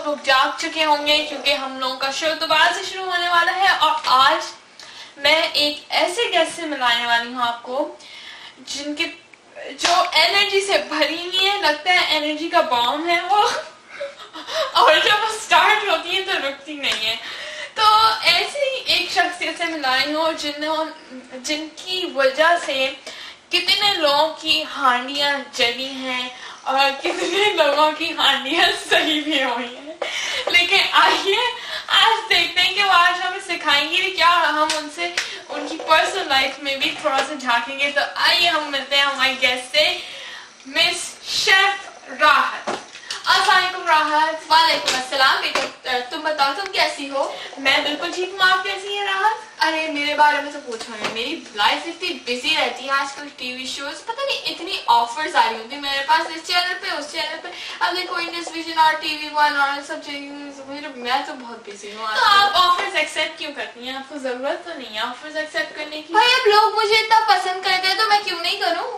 لوگ جاگ چکے ہوں گے کیونکہ ہم لوگوں کا شو دوبارہ سے شروع ہونے والا ہے. اور آج میں ایک ایسے گیسٹ سے ملانے والی ہوں آپ کو جن کے جو انرجی سے بھری ہوئی ہے, لگتا ہے انرجی کا بام ہے وہ اور جب وہ اسٹارٹ ہوتی ہے تو رکتی نہیں ہے. تو ایسے ہی ایک شخصیت سے ملائی ہوں جن کی وجہ سے کتنے لوگوں کی ہانڈیاں جلی ہیں اور کتنے لوگوں کی ہانڈیاں صحیح بھی ہوئی ہیں. لیکن آئیے آج دیکھتے ہیں کہ وہ آج ہمیں سکھائیں گے کیا, ہم ان سے ان کی پرسنل لائف میں بھی تھوڑا سا جھانکیں گے. تو آئیے ہم ملتے ہیں ہماری گیسٹ سے, مس شیف راحت. السلام علیکم راحت. وعلیکم السلام بیٹا, تم بتاؤ تم کیسی ہو؟ میں بالکل ٹھیک ہوں, آپ کیسی ہیں راحت؟ ارے میرے بارے میں تو پوچھو نہیں, میری لائف اتنی بزی رہتی ہے آج کل. ٹی وی شوز پتہ نہیں اتنی آفرز آ رہی ہوتی ہیں میرے پاس, اس چینل پہ اس چینل پہ. اب دیکھو انڈس ویژن اور ٹی وی ون اور سب چیزیں, میں تو بہت بزی ہوں. تو آپ آفرز ایکسیپٹ کیوں کرتی ہیں؟ آپ کو ضرورت تو نہیں ہے آفرز ایکسیپٹ کرنے کی. بھائی اب لوگ مجھے اتنا پسند کرتے ہیں تو میں کیوں نہیں کروں.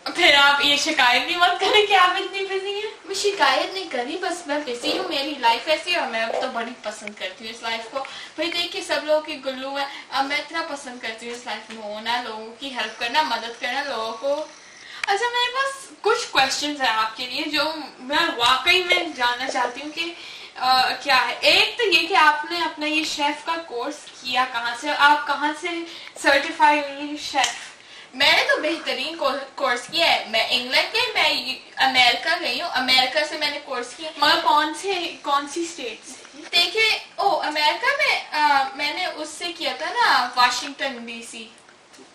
پھر آپ یہ شکایت بھی مت کریں کہ آپ اتنی بزی ہیں. میں شکایت نہیں کری, بس میں بزی ہوں, میری لائف ایسی ہے اور میں اب تو بڑی پسند کرتی ہوں اس لائف کو. بھائی دیکھیے سب لوگوں کی گلو ہے, اب میں اتنا پسند کرتی ہوں اس لائف میں ہونا, لوگوں کی ہیلپ کرنا, مدد کرنا لوگوں کو. اچھا میرے پاس کچھ کوشچنز ہیں آپ کے لیے جو میں واقعی میں جاننا چاہتی ہوں کہ کیا ہے. ایک تو یہ کہ آپ نے اپنا یہ شیف کا کورس کیا کہاں سے, آپ کہاں سے سرٹیفائی ہوئی شیف؟ میں نے تو بہترین کورس کیا ہے. میں انگلینڈ گئی, میں امریکہ گئی ہوں, امریکہ سے میں نے کورس کیا. مگر کون سی اسٹیٹ سے؟ دیکھیے امریکہ میں نے اس سے کیا تھا نا, Washington D C.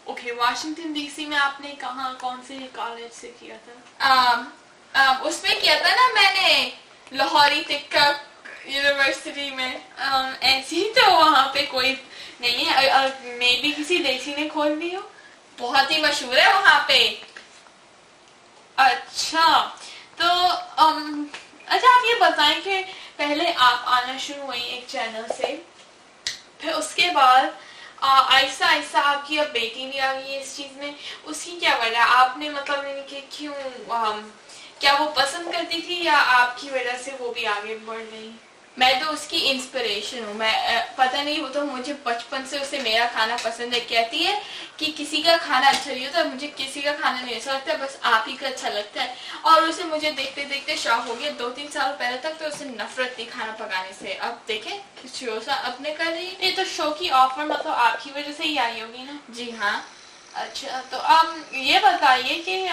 Okay, Washington D C میں آپ نے کہاں کون سے کالج سے کیا تھا؟ اس میں کیا تھا نا میں نے لاہوری تکہ یونیورسٹی میں. ایسی تو وہاں پہ کوئی نہیں ہے, میں بھی کسی دیسی نے کھول دی ہو. بہت ہی مشہور ہے وہاں پہ. اچھا تو اچھا آپ یہ بتائیں کہ پہلے آپ آنا شروع ہوئی ایک چینل سے, پھر اس کے بعد آہستہ آہستہ آپ کی اب بیٹی بھی آ گئی ہے اس چیز میں, اس کی کیا وجہ؟ آپ نے مطلب یعنی کہ کیوں, کیا وہ پسند کرتی تھی یا آپ کی وجہ سے وہ بھی آگے بڑھ گئی؟ میں تو اس کی انسپریشن ہوں. میں پتہ نہیں, وہ تو مجھے بچپن سے اسے میرا کھانا پسند ہے. کہتی ہے کہ کسی کا کھانا اچھا نہیں ہوتا, مجھے کسی کا کھانا نہیں اچھا لگتا, بس آپ ہی کا اچھا لگتا ہے. اور اسے مجھے دیکھتے دیکھتے شوق ہو گیا. 2-3 سال پہلے تک تو اسے نفرت تھی کھانا پکانے سے, اب دیکھیں شو سا اپنے کر رہی ہے. یہ تو شو کی آفر مطلب آپ کی وجہ سے ہی آئی ہوگی نا؟ جی ہاں. اچھا تو یہ بتائیے کہ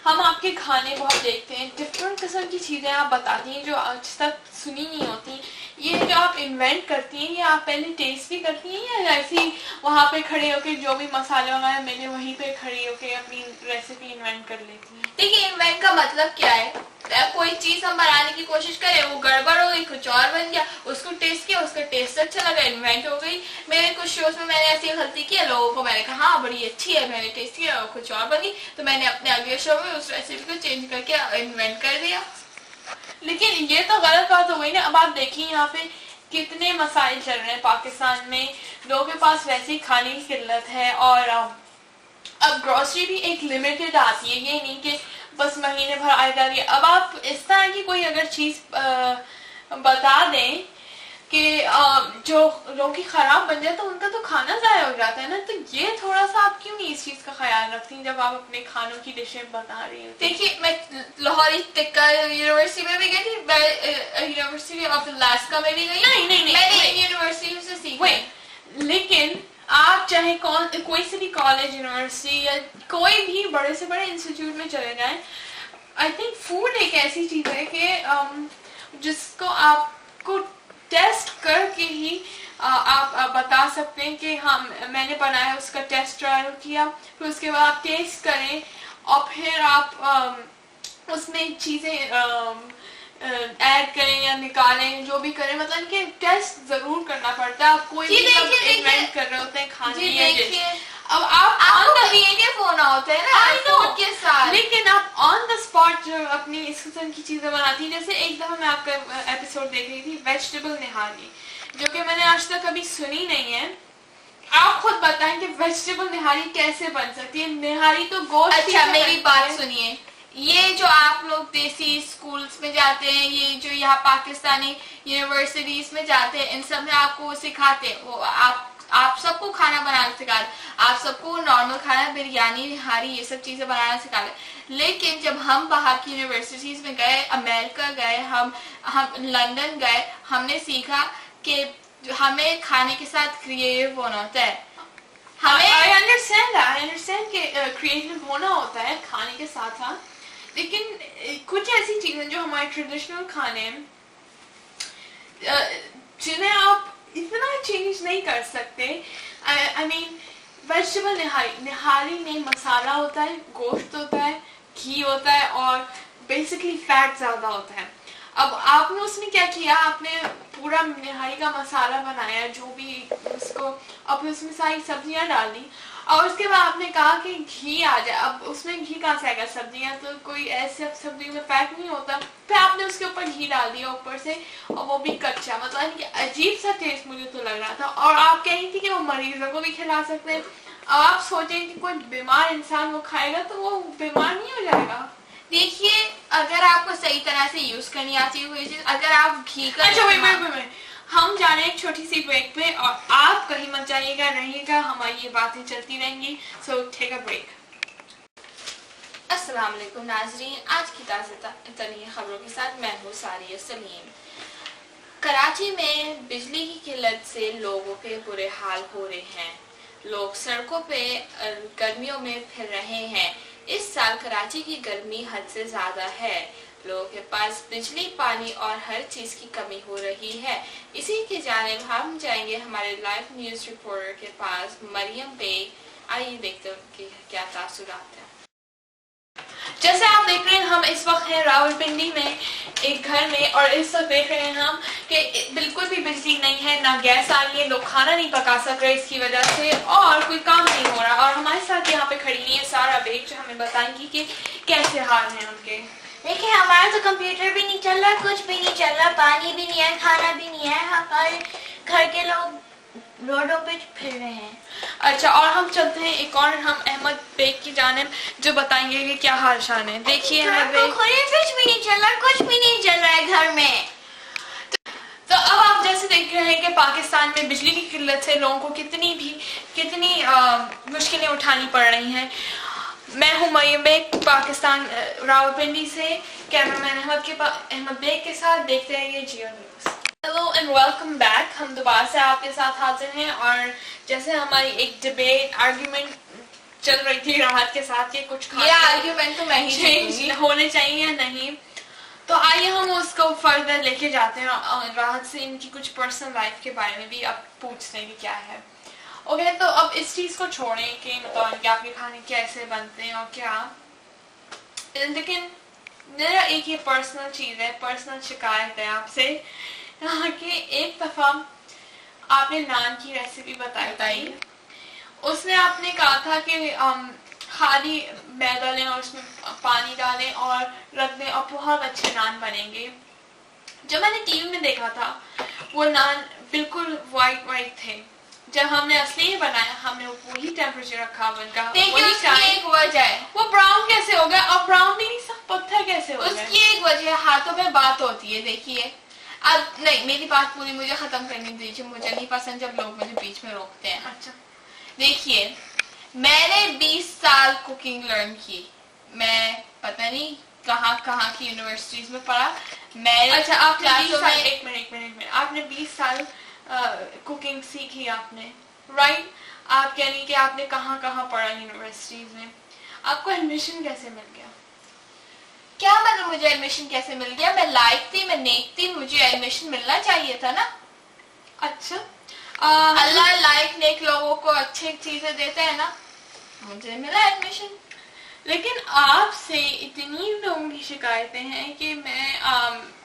ہم آپ کے کھانے بہت دیکھتے ہیں, ڈفرینٹ قسم کی چیزیں آپ بتاتی ہیں جو آج تک سنی نہیں ہوتی. یہ جو آپ انوینٹ کرتی ہیں یہ آپ پہلے ٹیسٹ بھی کرتی ہیں یا ایسے ہی وہاں پہ کھڑے ہو کے جو بھی مسالے وغیرہ ملے وہیں پہ کھڑی ہو کے اپنی ریسیپی انوینٹ کر لیتی ہیں؟ دیکھیے انوینٹ کا مطلب کیا ہے, کوئی چیز ہم بنانے کی کوشش کریں, وہ گڑبڑ ہو گئی, کچھ اور بن گیا, اس کو ٹیسٹ کیا, اس کا ٹیسٹ اچھا لگا, انوینٹ ہو گئی. میرے کچھ شوز میں نے ایسی غلطی کی, لوگوں کو میں نے کہا ہاں بڑی اچھی ہے, میں نے ٹیسٹ کیا, کچھ اور بنی, تو میں نے اپنے اگلے شو میں اس ریسیپی کو چینج کر کے انوینٹ کر دیا. لیکن یہ تو غلط بات ہو گئی نا. اب آپ دیکھیں یہاں پہ کتنے مسائل چل رہے ہیں پاکستان میں, لوگوں کے پاس ویسے ہی کھانے کی قلت ہے, اور اب گروسری بھی ایک لمیٹڈ آتی ہے, یہ نہیں کہ بس مہینے بھر آ جا رہی ہے. اب آپ اس طرح کی کوئی اگر چیز بتا دیں کہ جو لوگوں کی خراب بن جائے تو ان کا تو کھانا ضائع ہو جاتا ہے نا, تو یہ تھوڑا سا آپ کیوں نہیں اس چیز کا خیال رکھتی ہیں جب آپ اپنے کھانوں کی ڈشیں بتا رہی ہیں؟ دیکھیے میں لاہوری تکہ یونیورسٹی میں بھی گئی تھی, میں یونیورسٹی آف الاسکا میں بھی گئی. نہیں میں نے یونیورسٹی سے سیکھا. لیکن آپ چاہے کوئی سے بھی کالج, یونیورسٹی یا کوئی بھی بڑے سے بڑے انسٹیٹیوٹ میں چلے جائیں, آئی تھنک فوڈ ایک ایسی چیز ہے کہ جس کو آپ کو ٹیسٹ کر کے ہی آپ بتا سکتے ہیں کہ ہاں میں نے بنایا, اس کا ٹیسٹ ٹرائل کیا, پھر اس کے بعد آپ ٹیسٹ کریں اور پھر آپ اس میں چیزیں ایڈ کریں یا نکالیں, جو بھی کریں, مطلب کہ ٹیسٹ ضرور کرنا پڑتا ہے. آپ کوئی بھی انوینٹ کر رہے ہوتے ہیں کھانے یا ڈش, اب آپ فون ہوتے ہیں نا فوڈ کے ساتھ, لیکن آپ آن دا اسپاٹ جو اپنی اس قسم کی چیزیں بناتی ہیں. جیسے ایک دفعہ میں آپ کا ایپیسوڈ دیکھ رہی تھی ویجیٹیبل نہاری, جو کہ میں نے آج تک کبھی سنی نہیں ہے. آپ خود بتائیں کہ ویجیٹیبل نہاری کیسے بن سکتی ہے؟ نہاری تو گوشت. اچھا میری بات سنیے, یہ جو آپ لوگ دیسی اسکولس میں جاتے ہیں, یہ جو یہاں پاکستانی یونیورسٹیز میں جاتے ہیں, ان سب میں آپ کو وہ سکھاتے ہیں, وہ آپ سب کو کھانا بنانا سکھاتے, آپ سب کو نارمل کھانا, بریانی, نہاری, یہ سب چیزیں بنانا سکھاتے. لیکن جب ہم باہر کی یونیورسٹیز میں گئے, امریکہ گئے, ہم لندن گئے, ہم نے سیکھا کہ ہمیں کھانے کے ساتھ کریٹو ہونا ہوتا ہے. I understand کہ کریٹو ہونا ہوتا ہے کھانے کے ساتھ ساتھ, لیکن کچھ ایسی چیزیں جو ہمارے ٹریڈیشنل کھانے ہیں جنہیں آپ اتنا چینج نہیں کر سکتے. I mean ویجیٹیبل نہاری میں مسالہ ہوتا ہے, گوشت ہوتا ہے, گھی ہوتا ہے, اور بیسکلی فیٹ زیادہ ہوتا ہے. اب آپ نے اس میں کیا کیا, آپ نے پورا نہاری کا مسالہ بنایا جو بھی اس کو, اب اس میں ساری سبزیاں ڈال دی, اور اس کے بعد آپ نے کہا کہ گھی آ جائے. اب اس میں گھی کہاں سے آئے گا, سبزیاں تو کوئی ایسے سبزی میں فیٹ نہیں ہوتا. پھر آپ نے اس کے اوپر گھی ڈال دیا اوپر سے, اور وہ بھی کچا, مطلب کہ عجیب سا ٹیسٹ مجھے تو لگ رہا تھا. اور آپ کہہ رہی تھی کہ وہ مریضوں کو بھی کھلا سکتے ہیں. اب آپ سوچیں کہ کوئی بیمار انسان وہ کھائے گا تو وہ بیمار نہیں ہو جائے گا. دیکھیے اگر آپ کو صحیح طرح سے یوز کرنی آتی ہے کوئی چیز, اگر آپ گھی کا, اچھا ہم جانے ایک چھوٹی سی بریک پہ, اور آپ کہیں مت جائیے گا, رہیے گا, ہماری یہ باتیں چلتی رہیں گی. سو ٹیک اے بریک. السلام علیکم ناظرین, آج کی تازہ ترین خبروں کے ساتھ میں ہوں ساریہ سلیم. کراچی میں بجلی کی قلت سے لوگوں کے برے حال ہو رہے ہیں. لوگ سڑکوں پہ گرمیوں میں پھر رہے ہیں. اس سال کراچی کی گرمی حد سے زیادہ ہے. لوگوں کے پاس بجلی, پانی اور ہر چیز کی کمی ہو رہی ہے. اسی کی جانب ہم جائیں گے ہمارے لائیو نیوز رپورٹر کے پاس, مریم بیگ. آئیے دیکھتے ہیں ان کی کیا تاثرات ہیں. جیسے آپ دیکھ رہے ہیں ہم اس وقت ہیں راولپنڈی میں ایک گھر میں, اور اس وقت دیکھ رہے ہیں ہم کہ بالکل بھی بجلی نہیں ہے, نہ گیس آ رہی ہے, لوگ کھانا نہیں پکا سک رہے اس کی وجہ سے, اور کوئی کام نہیں ہو رہا. اور ہمارے ساتھ یہاں پہ کھڑی ہوئی ہے سارا بیگ, جو ہمیں بتائیں گی کہ کیسے حال ہیں ان کے. دیکھیں ہمارا تو کمپیوٹر بھی نہیں چل رہا, کچھ بھی نہیں چل رہا, پانی بھی نہیں ہے, کھانا بھی نہیں ہے, ہمارے گھر کے لوگ روڈوں پہ پھر رہے ہیں. اچھا, اور ہم چلتے ہیں ایک اور, ہم احمد بیگ کی جانب, جو بتائیں گے کہ کیا حال شان ہے. دیکھیے احمد بیگ, کچھ بھی نہیں چل رہا, کچھ بھی نہیں چل رہا ہے گھر میں. تو اب آپ جیسے دیکھ رہے ہیں کہ پاکستان میں بجلی کی قلت سے لوگوں کو کتنی مشکلیں اٹھانی پڑ رہی ہیں. میں ہوں مریم بیگ, پاکستان راولپنڈی سے. کیمرہ مین احمد بیگ کے ساتھ دیکھتے رہیے Geo News. Hello and welcome back. ہم دوبارہ سے آپ کے ساتھ حاضر ہیں, اور جیسے ہماری ایک ڈبیٹ آرگیومنٹ چل رہی تھی راحت کے ساتھ کہ کچھ یہ آرگیومنٹ تو میں ہی چینج ہونے چاہیے یا نہیں, تو آئیے ہم اس کو فردر لے کے جاتے ہیں, اور راحت سے ان کی کچھ پرسنل لائف کے بارے میں بھی اب پوچھتے ہیں کہ کیا ہے. اوکے, تو اب اس چیز کو چھوڑیں کہ مطلب کہ آپ کے کھانے کیسے بنتے ہیں اور کیا, لیکن میرا ایک یہ پرسنل چیز ہے, پرسنل شکایت ہے آپ سے کہ ایک دفعہ آپ نے نان کی ریسیپی بتائی. اس میں آپ نے کہا تھا کہ خالی میدا لیں اور اس میں پانی ڈالیں اور رکھ دیں اور بہت اچھے نان بنیں گے. جب میں نے ٹی وی میں دیکھا تھا وہ نان بالکل وائٹ تھے. جب ہم نے اصلی بنایا, ہم نے وہی ٹیمپریچر رکھا اوون کا, ایک وجہ ہے, وہ براؤن کیسے ہو گیا, اور براؤن بھی نہیں سب پتھر کیسے ہو گیا. اس کی ایک وجہ ہاتھوں میں بات ہوتی ہے. دیکھیے اب نہیں, میری بات پوری مجھے ختم کرنے دیجیے, مجھے نہیں پسند جب لوگ مجھے بیچ میں روکتے ہیں. اچھا, دیکھیے میں نے 20 سال کوکنگ لرن کی, میں پتہ نہیں کہاں کی یونیورسٹیز میں پڑھا. میں اچھا, آپ نے 20 سال, ایک منٹ, آپ نے 20 سال کوکنگ سیکھی آپ نے, رائٹ. آپ یعنی کہ آپ نے کہاں پڑھا یونیورسٹیز میں, آپ کو ایڈمیشن کیسے مل گیا؟ کیا مطلب مجھے ایڈمیشن کیسے مل گیا؟ میں لائق تھی, میں نیک تھی, مجھے ایڈمیشن ملنا چاہیے تھا نا. اچھا, اللہ لائق نیک لوگوں کو اچھی چیزیں دیتے ہیں نا, مجھے ملا ایڈمیشن. لیکن آپ سے اتنی لوگوں کی شکایتیں ہیں کہ میں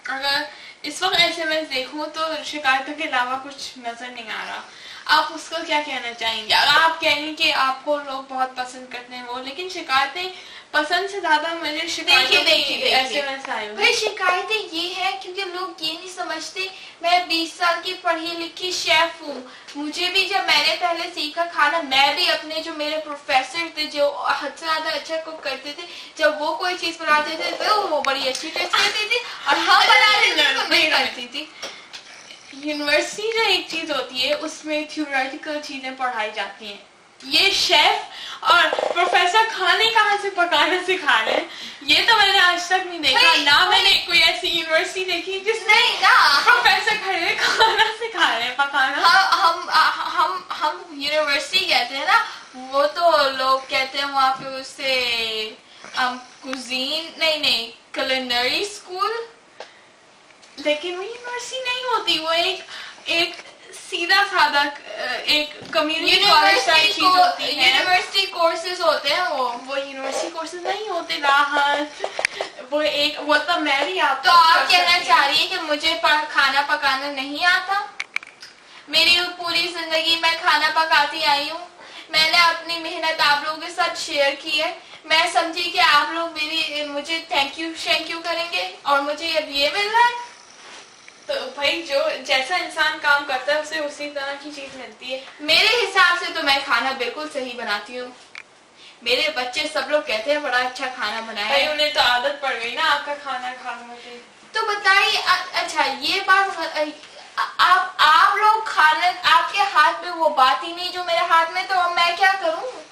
اگر اس وقت ایسے میں دیکھوں تو شکایتوں کے علاوہ کچھ نظر نہیں آ رہا. آپ اس کو کیا کہنا چاہیں گے؟ اگر آپ کہیں گے کہ آپ کو لوگ بہت پسند کرتے ہیں وہ، لیکن شکایتیں پسند سے زیادہ مجھے شکایتیں ایسے ویسے آئی ہوئی. بھائی شکایتیں یہ ہے کیونکہ لوگ یہ نہیں سمجھتے میں 20 سال کی پڑھی لکھی شیف ہوں. مجھے بھی جب میں نے پہلے سیکھا کھانا، میں بھی اپنے جو میرے پروفیسر تھے جو حد سے زیادہ اچھا کوک کرتے تھے، جب وہ کوئی چیز بناتے تھے تو وہ بڑی اچھی ٹیسٹ کرتی تھی اور ہم بناتے تھے تو نہیں کرتی تھی. یونیورسٹی جو ایک چیز ہوتی ہے اس میں تھیوریٹیکل چیزیں پڑھائی جاتی ہیں. یہ شیف اور پروفیسر کھانے کہاں سے پکانا سکھا رہے ہیں، یہ تو میں نے آج تک نہیں دیکھا. نہ میں نے کوئی ایسی یونیورسٹی دیکھی جس میں پروفیسر کھڑے کھانا سکھا رہے ہیں پکانا. ہم یونیورسٹی کہتے ہیں نا، وہ تو لوگ کہتے ہیں وہاں پہ اسے کوزین نہیں کلینری اسکول. لیکن وہ یونیورسٹی نہیں ہوتی، وہ ایک سیدھا سادہ ایک کمیونٹی کالج ٹائپ چیز ہوتی ہے. یونیورسٹی کورسز ہوتے ہیں وہ یونیورسٹی کورسز نہیں ہوتے راحت. وہ تو میں بھی تو آپ کہنا چاہ رہی ہیں کہ مجھے کھانا پکانا نہیں آتا؟ میری پوری زندگی میں کھانا پکاتی آئی ہوں. میں نے اپنی محنت آپ لوگوں کے ساتھ شیئر کی ہے. میں سمجھی کہ آپ لوگ مجھے تھینک یو کریں گے اور مجھے اب یہ مل رہا ہے. تو بھائی جو جیسا انسان کام کرتا ہے اسے اسی طرح کی چیز ملتی ہے. میرے حساب سے تو میں کھانا بالکل صحیح بناتی ہوں. میرے بچے سب لوگ کہتے ہیں بڑا اچھا کھانا بنایا ہے. انہیں تو عادت پڑ گئی نا آپ کا کھانا کھانے کی. تو بتائیے اچھا یہ بات آپ لوگ کھانا آپ کے ہاتھ میں وہ بات ہی نہیں جو میرے ہاتھ میں، تو اب میں کیا کروں؟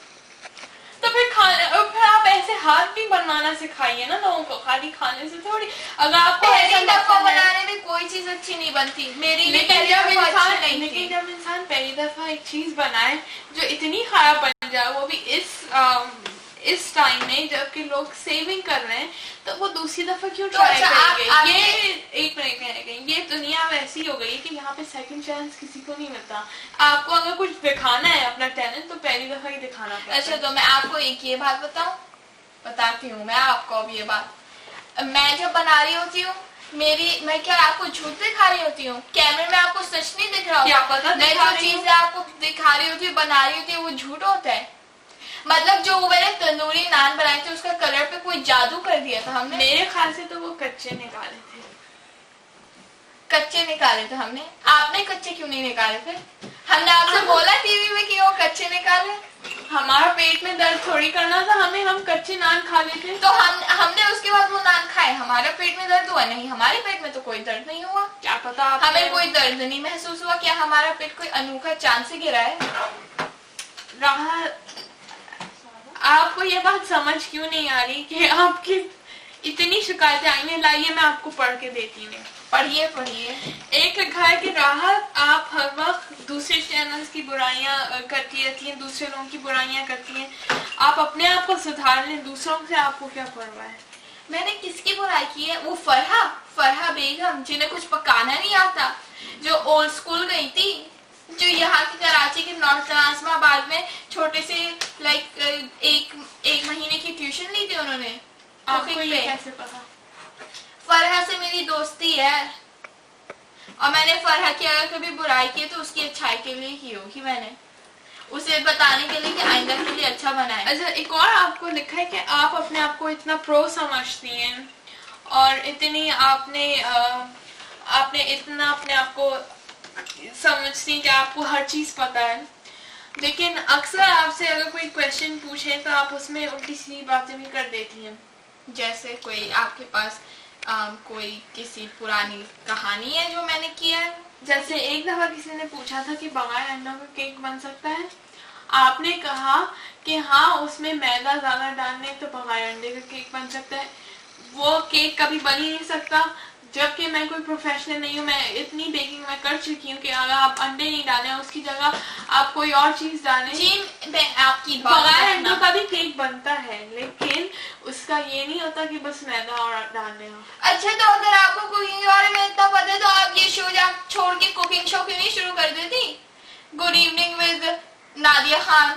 تو پھر آپ ایسے ہاتھ بھی بنوانا سکھائیے نا لوگوں کو، خالی کھانے سے تھوڑی. اگر آپ کو پہلی دفعہ بنانے میں کوئی چیز اچھی نہیں بنتی. میری بھی پہلی دفعہ اچھی نہیں تھی. لیکن جب انسان پہلی دفعہ ایک چیز بنائے جو اتنی خراب بن جائے، وہ بھی اس ٹائم میں جب کہ لوگ سیونگ کر رہے ہیں، تو وہ دوسری دفعہ کیوں ٹرائی کریں گے؟ یہ ایک منٹ کہنے گئی، یہ دنیا ویسی ہو گئی کہ یہاں پہ سیکنڈ چانس کسی کو نہیں ملتا. آپ کو اگر کچھ دکھانا ہے اپنا ٹیلنٹ تو پہلی دفعہ ہی دکھانا پڑتا ہے. اچھا تو میں آپ کو ایک یہ بات بتاتی ہوں میں آپ کو اب یہ بات. میں جب بنا رہی ہوتی ہوں میں کیا آپ کو جھوٹ دکھا رہی ہوتی ہوں؟ کیمرے میں آپ کو سچ نہیں دکھ رہا ہوتا. میں جو چیزیں آپ کو دکھا رہی ہوتی ہوں بنا رہی ہوتی ہوں وہ جھوٹ ہوتا ہے. مطلب جو میں نے تندوری نان بنائے تھے اس کا کلر پہ کوئی جادو کر دیا تھا ہم نے. میرے خیال سے تو وہ کچے نکالے تھے. کچے نکالے تھے ہم نے. آپ نے کچے کیوں نہیں نکالے تھے؟ ہم نے آپ سے بولا ٹی وی میں کہ وہ کچے نکالے. ہمارا پیٹ میں درد تھوڑی کرنا تھا ہم کچے نان کھا لیتے. تو ہم نے اس کے بعد وہ نان کھائے. ہمارا پیٹ میں درد ہوا نہیں. ہمارے پیٹ میں تو کوئی درد نہیں ہوا. کیا پتا ہمیں کوئی درد نہیں محسوس ہوا. کیا ہمارا پیٹ کوئی انوکھا چاند سے گرا ہے؟ آپ کو یہ بات سمجھ کیوں نہیں آ رہی کہ آپ کی اتنی شکایتیں آئی ہیں؟ لائیے میں آپ کو پڑھ کے دیتی ہوں. پڑھیے. ایک لکھا ہے کہ راحت آپ ہر وقت دوسرے چینلز کی برائیاں کرتی رہتی ہیں، دوسرے لوگوں کی برائیاں کرتی ہیں. آپ اپنے آپ کو سدھار لیں، دوسروں سے آپ کو کیا پرواہ ہے؟ میں نے کس کی برائی کی ہے؟ وہ فرحہ بیگم جنہیں کچھ پکانا نہیں آتا، جو اولڈ اسکول گئی تھی، جو یہاں کی کراچی کے نارتھ نازم آباد میں چھوٹے سے ایک مہینے کی ٹیوشن لی تھی انہوں نے. آپ کو یہ کیسے پتا؟ فرحہ سے میری دوستی ہے اور میں نے فرحہ کی اگر کبھی برائی کی تو اس کی اچھائی کے لیے کی ہوگی. میں نے اسے بتانے کے لیے کہ آئندہ کے لیے اچھا بنائے. اچھا ایک اور آپ کو لکھا ہے کہ آپ اپنے آپ کو اتنا پرو سمجھتی ہیں اور اتنی آپ نے اتنا اپنے آپ کو سمجھتی ہیں کہ آپ کو ہر چیز پتا ہے، لیکن اکثر آپ سے اگر کوئی کویشچن پوچھے تو آپ اس میں الٹی سیدھی باتیں بھی کر دیتی ہیں. جیسے کوئی آپ کے پاس کوئی کسی پرانی کہانی ہے جو میں نے کیا ہے. جیسے ایک دفعہ کسی نے پوچھا تھا کہ بغیر انڈوں کا کیک بن سکتا ہے. آپ نے کہا کہ ہاں اس میں میدا زیادہ ڈالنے تو بغیر انڈے کا کیک بن سکتا ہے. وہ کیک کبھی بن ہی نہیں سکتا. جبکہ میں کوئی پروفیشنل نہیں ہوں، میں اتنی بیکنگ میں کر چکی ہوں کہ اگر آپ انڈے نہیں ڈالیں اس کی جگہ آپ کوئی اور چیز ڈالیں. جی میں آپ کی بغیر انڈوں کا بھی کیک بنتا ہے، لیکن اس کا یہ نہیں ہوتا کہ بس میدا اور ڈالنے ہو. اچھا تو اگر آپ کو کوکنگ کے بارے میں اتنا پتہ ہے تو آپ یہ شو چھوڑ کے کوکنگ شو کیوں نہیں شروع کر دیتی؟ Good evening with Nadia Khan.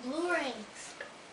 Blue rings.